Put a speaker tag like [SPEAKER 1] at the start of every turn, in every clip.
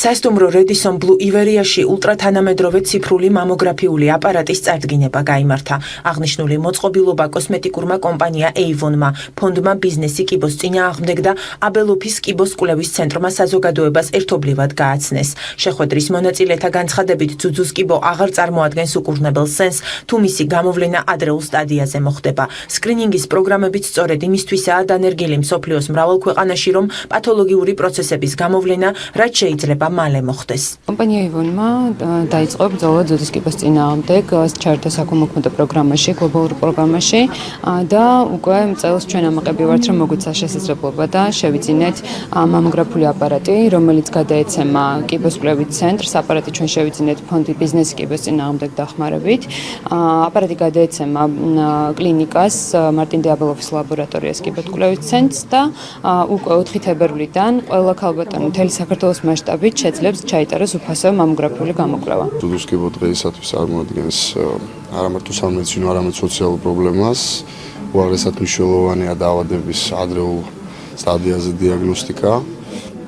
[SPEAKER 1] სასტუმრო Redison Blue ივერიაში ულტრათანამედროვე ციფრული მამოგრაფიული აპარატის წარდგინება გაიმართა. აღნიშნული მოწყობილობა კოსმეტიკურმა კომპანია Avon-მა, ფონდმა ბიზნესი კიბოს წინააღმდეგ და აბელოფის კიბოს კვლევის ცენტრმა საზოგადოებას ერთობლივად გააცნეს. შეხვედრის მონაწილეთა განცხადებით ძუძუს კიბო აღარ წარმოადგენს უკურნებელ სენს, თუ მისი გამოვლენა ადრეულ სტადიაზე მოხდება. სკრინინგის პროგრამებით სწორედ იმისთვისაა დანერგილი მსოფლიოს მრავალ ქვეყანაში, რომ პათოლოგიური პროცესების გამოვლენა რაც შეიძლება მალე მოხდეს.
[SPEAKER 2] კომპანია Avon-მა დაიწყო ბრძოლა ძუძუს კიბოს წინააღმდეგ ჩაერთო საქველმოქმედო პროგრამაში, გლობალურ პროგრამაში და უკვე წელს ჩვენ ამაყები ვართ, რომ მოგვიცა შესაძლებლობა და შევიძინეთ მამოგრაფიული აპარატი, რომელიც გადაეცემა კიბოს კვლევის ცენტრს. აპარატი ჩვენ შევიძინეთ ფონდი ბიზნესი კიბოს წინააღმდეგ დახმარებით. აპარატი გადაეცემა კლინიკას, მარტინ დე აბელოფის ლაბორატორიას კიბოს კვლევის ცენტრს და უკვე 4 თებერვლიდან ყველა ქალბატონი მთელი საქართველოს მასშტაბით შეძლებს ჩაიტაროს უფასო მამოგრაფიული გამოკვლევა.
[SPEAKER 3] ძუძუს კიბო დღეისათვის წარმოადგენს არამარტო სამედიცინო, არამედ სოციალურ პრობლემას. უაღრესად მნიშვნელოვანია დაავადების ადრეულ სტადიაზე დიაგნოსტიკა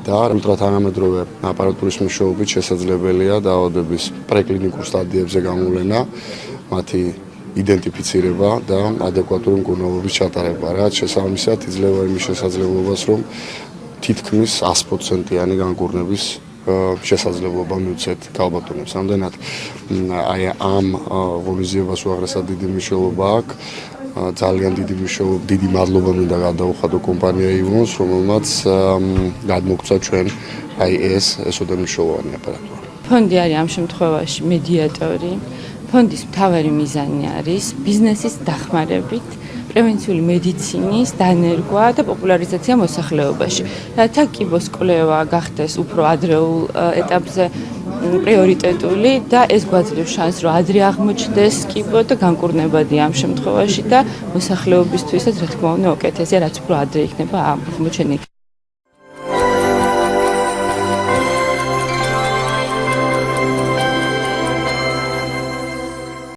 [SPEAKER 3] და ულტრათანამედროვე აპარატურის მეშვეობით შესაძლებელია დაავადების პრეკლინიკურ სტადიებზე გამოვლენა, მათი იდენტიფიცირება და ადეკვატური მკურნალობის ჩატარება, რაც შესაბამისად იძლევა იმის შესაძლებლობას, რომ თითქმის 100%-იანი განკურნების შესაძლებლობა მივცეთ ქალბატონებს. ამდენად აი ამ ღონისძიებას უაღრესად დიდი მნიშვნელობა აქვს. ძალიან დიდი მადლობა მინდა გადაუხადო კომპანია Avon-ს, რომელმაც გადმოგცა ჩვენ აი ეს ესოდე მნიშვნელოვანი აპარატურა.
[SPEAKER 2] ფონდი არის ამ შემთხვევაში მედიატორი. ფონდის მთავარი მიზანი არის ბიზნესის დახმარებით პრევენციული მედიცინის დანერგვა და პოპულარიზაცია მოსახლეობაში. რათა კიბოს კვლევა გახდეს უფრო ადრეულ ეტაპზე პრიორიტეტული და ეს გვაძლევს შანსს, რომ ადრე აღმოჩნდეს კიბო და განკურნებადი ამ შემთხვევაში და მოსახლეობისთვისაც რა თქმა უნდა უკეთესია, რაც უფრო ადრე იქნება აღმოჩენილი.